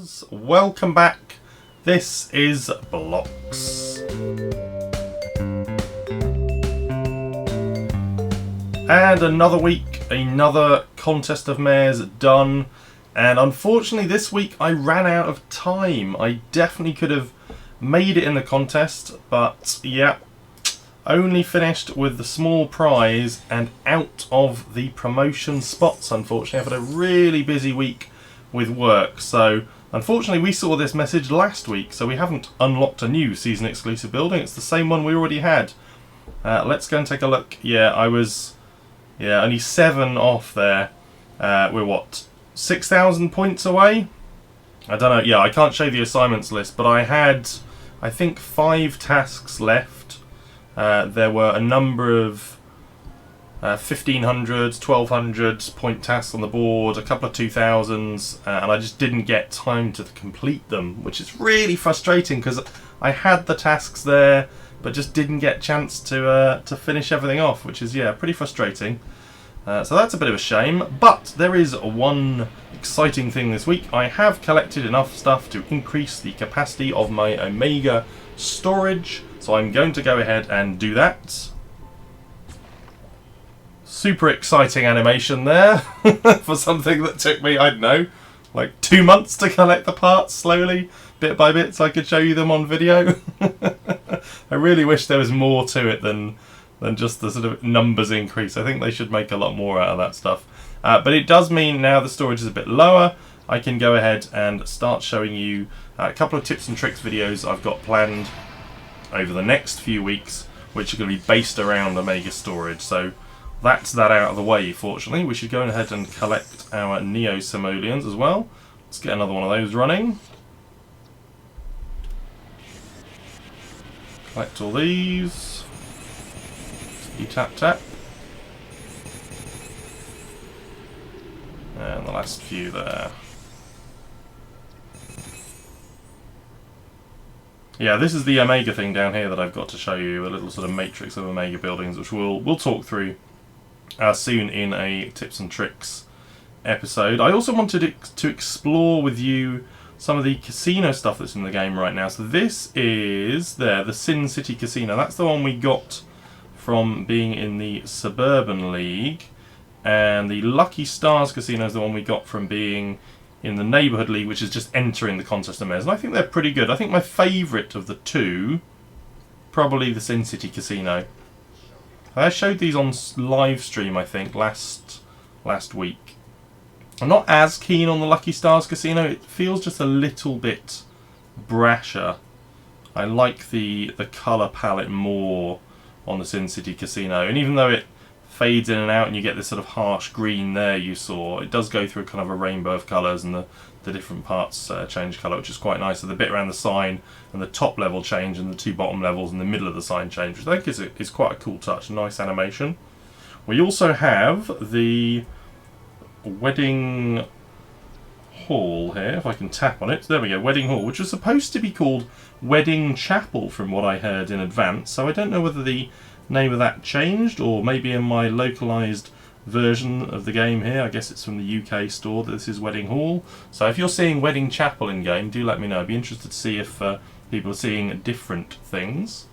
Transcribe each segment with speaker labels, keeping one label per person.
Speaker 1: builders, welcome back. This is Blocks. And another week, another contest of mares done. And unfortunately this week I ran out of time. I definitely could have made it in the contest, but yeah, only finished with the small prize and out of the promotion spots, unfortunately. I've had a really busy week with work, so unfortunately we saw this message last week, so we haven't unlocked a new season exclusive building. It's the same one we already had. Let's go and take a look. Yeah, I was only 7 off there. We're what, 6,000 points away? I don't know. Yeah, I can't show the assignments list, but I had, I think, 5 tasks left. There were a number of 1,500, 1,200 point tasks on the board, a couple of 2,000s, and I just didn't get time to complete them, which is really frustrating because I had the tasks there, but just didn't get a chance to finish everything off, which is, yeah, pretty frustrating. So that's a bit of a shame, but there is one exciting thing this week. I have collected enough stuff to increase the capacity of my Omega storage, so I'm going to go ahead and do that. Super exciting animation there for something that took me, I don't know, like 2 months to collect the parts slowly, bit by bit, so I could show you them on video. I really wish there was more to it than just the sort of numbers increase. I think they should make a lot more out of that stuff. But it does mean now the storage is a bit lower. I can go ahead and start showing you a couple of tips and tricks videos I've got planned over the next few weeks, which are going to be based around Omega storage. So that's that out of the way, fortunately. We should go ahead and collect our Neo Simoleons as well. Let's get another one of those running. Collect all these. Tap tap. And the last few there. Yeah, this is the Omega thing down here that I've got to show you, a little sort of matrix of Omega buildings, which we'll talk through soon in a tips and tricks episode. I also wanted to explore with you some of the casino stuff that's in the game right now. So this is the SimCity Casino. That's the one we got from being in the Suburban League, and the Lucky Stars Casino is the one we got from being in the Neighbourhood League, which is just entering the contest of mares. And I think they're pretty good. I think my favourite of the two, probably the SimCity Casino. I showed these on live stream, I think, last week. I'm not as keen on the Lucky Stars Casino. It feels just a little bit brasher. I like the colour palette more on the SimCity Casino, and even though it fades in and out and you get this sort of harsh green there you saw, it does go through kind of a rainbow of colours, and the different parts change colour, which is quite nice. So the bit around the sign and the top level change, and the 2 bottom levels in the middle of the sign change, which I think is quite a cool touch, nice animation. We also have the Wedding Hall here, if I can tap on it. There we go, Wedding Hall, which was supposed to be called Wedding Chapel from what I heard in advance, so I don't know whether the name of that changed, or maybe in my localised version of the game here, I guess it's from the UK store, this is Wedding Hall. So if you're seeing Wedding Chapel in game, do let me know. I'd be interested to see if people are seeing different things.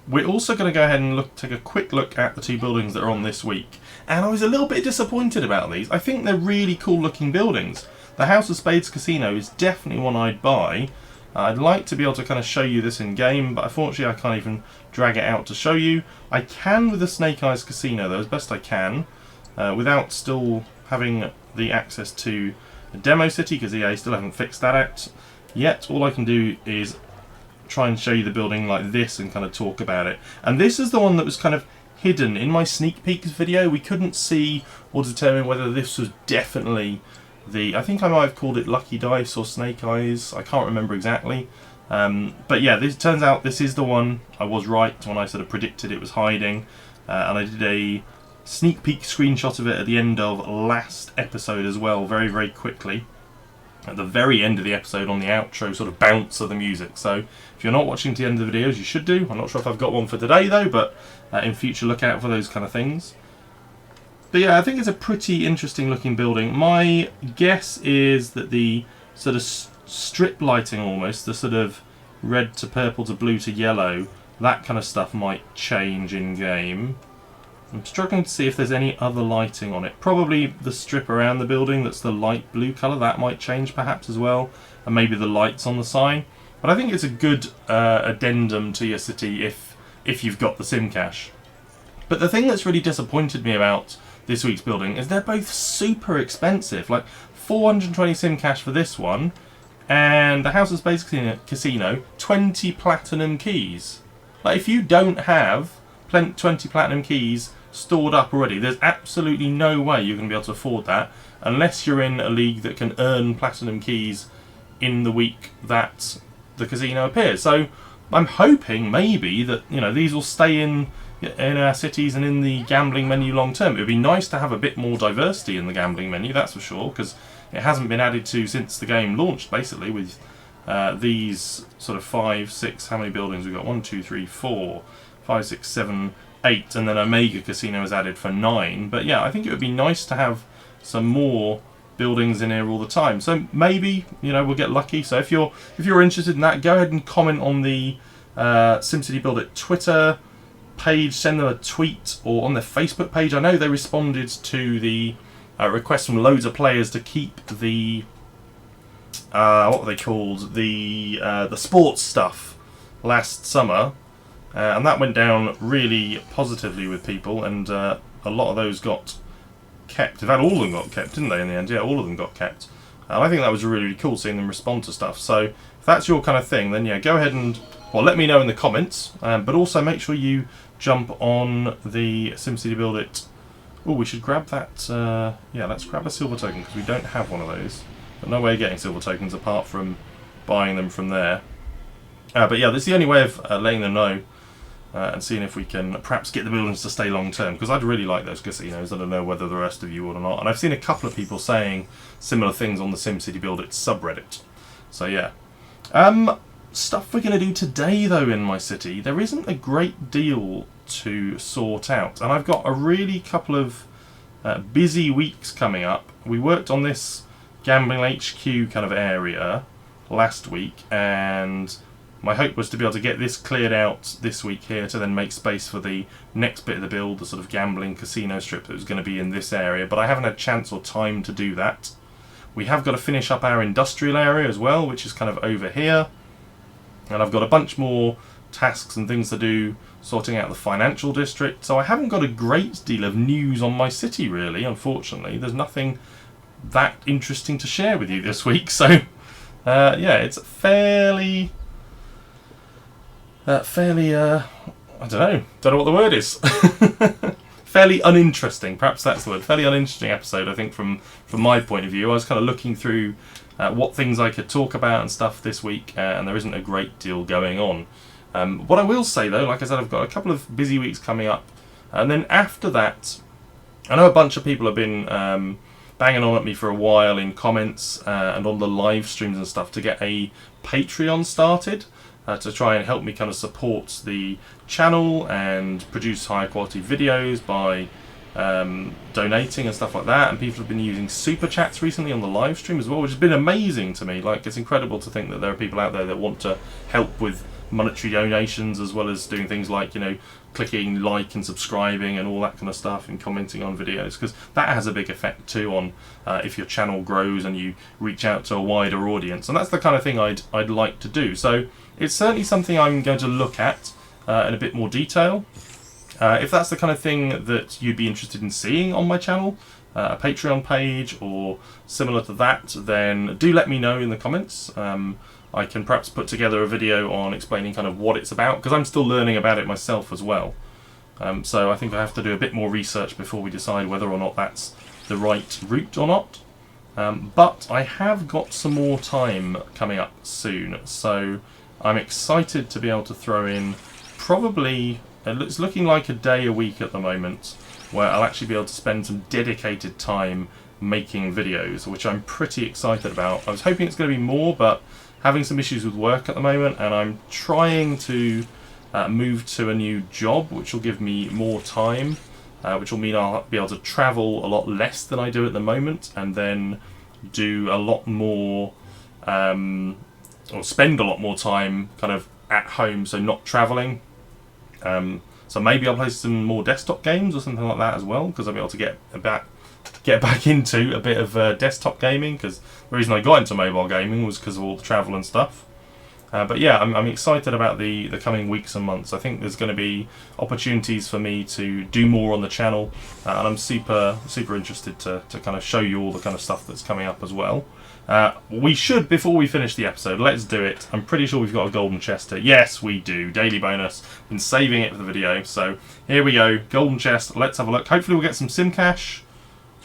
Speaker 1: We're also going to go ahead and take a quick look at the 2 buildings that are on this week, and I was a little bit disappointed about these. I think they're really cool looking buildings. The House of Spades Casino is definitely one I'd buy. I'd like to be able to kind of show you this in game, but unfortunately I can't even drag it out to show you. I can with the Snake Eyes Casino though, as best I can, without still having the access to the Demo City, because EA still haven't fixed that out yet. All I can do is try and show you the building like this and kind of talk about it. And this is the one that was kind of hidden in my sneak peeks video. We couldn't see or determine whether this was definitely I think I might have called it Lucky Dice or Snake Eyes, I can't remember exactly. But yeah, this turns out this is the one. I was right when I sort of predicted it was hiding, and I did a sneak peek screenshot of it at the end of last episode as well, very, very quickly. At the very end of the episode, on the outro sort of bounce of the music. So if you're not watching to the end of the videos, you should do. I'm not sure if I've got one for today though, but in future look out for those kind of things. But yeah, I think it's a pretty interesting looking building. My guess is that the sort of strip lighting almost, the sort of red to purple to blue to yellow, that kind of stuff might change in game. I'm struggling to see if there's any other lighting on it. Probably the strip around the building that's the light blue colour, that might change perhaps as well, and maybe the lights on the sign. But I think it's a good addendum to your city if you've got the sim cache. But the thing that's really disappointed me about this week's building is they're both super expensive. Like 420 sim cache for this one, and the House of Space Casino, 20 platinum keys. Like if you don't have 20 platinum keys stored up already, there's absolutely no way you're going to be able to afford that unless you're in a league that can earn platinum keys in the week that the casino appears. So I'm hoping maybe that, you know, these will stay in our cities and in the gambling menu long term. It would be nice to have a bit more diversity in the gambling menu, that's for sure, because it hasn't been added to since the game launched, basically, with these sort of 5, 6, how many buildings we've got? 1, 2, 3, 4, 5, 6, 7, 8, and then Omega Casino is added for 9. But yeah, I think it would be nice to have some more buildings in here all the time. So maybe, you know, we'll get lucky. So if you're interested in that, go ahead and comment on the SimCity BuildIt Twitter page, send them a tweet, or on their Facebook page. I know they responded to the request from loads of players to keep the what were they called, the sports stuff last summer. And that went down really positively with people, and a lot of those got kept. In fact, all of them got kept, didn't they, in the end? Yeah, all of them got kept. And I think that was really, really cool, seeing them respond to stuff. So if that's your kind of thing, then yeah, go ahead and, well, let me know in the comments. But also make sure you jump on the SimCity BuildIt. Oh, we should grab that. Yeah, let's grab a silver token, because we don't have one of those. But no way of getting silver tokens apart from buying them from there. But yeah, that's the only way of letting them know. And seeing if we can perhaps get the buildings to stay long term, because I'd really like those casinos. I don't know whether the rest of you would or not. And I've seen a couple of people saying similar things on the SimCity BuildIt subreddit. So yeah. Stuff we're going to do today though in my city, there isn't a great deal to sort out. And I've got a really couple of busy weeks coming up. We worked on this Gambling HQ kind of area last week, and my hope was to be able to get this cleared out this week here to then make space for the next bit of the build, the sort of gambling casino strip that was going to be in this area, but I haven't had chance or time to do that. We have got to finish up our industrial area as well, which is kind of over here. And I've got a bunch more tasks and things to do, sorting out the financial district. So I haven't got a great deal of news on my city, really, unfortunately. There's nothing that interesting to share with you this week. So, yeah, it's fairly... I don't know what the word is. Fairly uninteresting, perhaps that's the word. Fairly uninteresting episode, I think, from my point of view. I was kind of looking through what things I could talk about and stuff this week, and there isn't a great deal going on. What I will say, though, like I said, I've got a couple of busy weeks coming up, and then after that, I know a bunch of people have been banging on at me for a while in comments and on the live streams and stuff to get a Patreon started. To try and help me kind of support the channel and produce higher quality videos by donating and stuff like that. And people have been using super chats recently on the live stream as well, which has been amazing to me. Like, it's incredible to think that there are people out there that want to help with monetary donations, as well as doing things like, you know, clicking like and subscribing and all that kind of stuff, and commenting on videos, because that has a big effect too on if your channel grows and you reach out to a wider audience. And that's the kind of thing I'd like to do. So it's certainly something I'm going to look at in a bit more detail. If that's the kind of thing that you'd be interested in seeing on my channel, a Patreon page or similar to that, then do let me know in the comments. I can perhaps put together a video on explaining kind of what it's about, because I'm still learning about it myself as well. So I think I have to do a bit more research before we decide whether or not that's the right route or not. But I have got some more time coming up soon, so I'm excited to be able to throw in probably, it's looking like a day a week at the moment, where I'll actually be able to spend some dedicated time making videos, which I'm pretty excited about. I was hoping it's going to be more, but having some issues with work at the moment, and I'm trying to move to a new job, which will give me more time, which will mean I'll be able to travel a lot less than I do at the moment, and then do a lot more or spend a lot more time kind of at home, so not travelling. So maybe I'll play some more desktop games or something like that as well, because I'll be able to get back into a bit of desktop gaming, because the reason I got into mobile gaming was because of all the travel and stuff. But yeah, I'm excited about the coming weeks and months. I think there's going to be opportunities for me to do more on the channel, and I'm super interested to kind of show you all the kind of stuff that's coming up as well. We should, before we finish the episode, let's do it. I'm pretty sure we've got a golden chest here. Yes, we do. Daily bonus. Been saving it for the video. So here we go. Golden chest. Let's have a look. Hopefully we'll get some sim cash.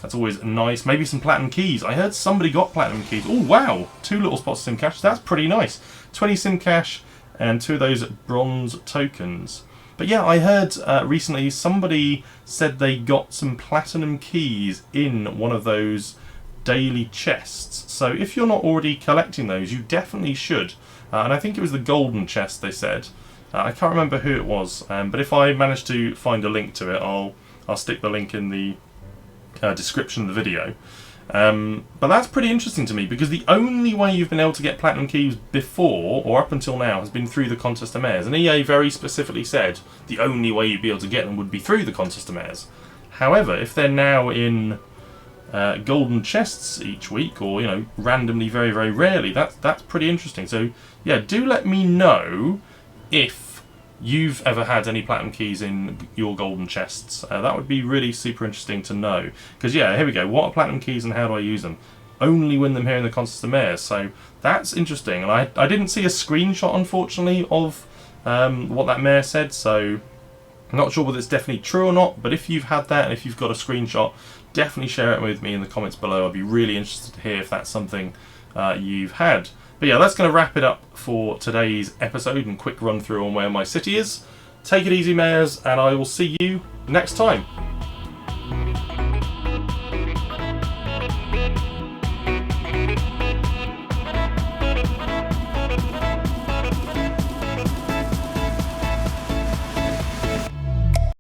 Speaker 1: That's always nice. Maybe some platinum keys. I heard somebody got platinum keys. Oh, wow. 2 little spots of sim cash. That's pretty nice. 20 sim cash and 2 of those bronze tokens. But yeah, I heard recently somebody said they got some platinum keys in one of those daily chests. So if you're not already collecting those, you definitely should. And I think it was the golden chest they said. I can't remember who it was, but if I manage to find a link to it, I'll stick the link in the description of the video. But that's pretty interesting to me, because the only way you've been able to get platinum keys before, or up until now, has been through the Contest of Mares. And EA very specifically said the only way you'd be able to get them would be through the Contest of Mares. However, if they're now in golden chests each week, or randomly, very rarely, that's pretty interesting. So yeah, do let me know if you've ever had any platinum keys in your golden chests. That would be really super interesting to know, because yeah, here we go. What are platinum keys and how do I use them? Only win them here in the Contest of Mares. So that's interesting, and I didn't see a screenshot, unfortunately, of what that mare said, so I'm not sure whether it's definitely true or not. But if you've had that, and if you've got a screenshot, definitely share it with me in the comments below. I'd be really interested to hear if that's something you've had. But yeah, that's going to wrap it up for today's episode and quick run through on where my city is. Take it easy, mares, and I will see you next time.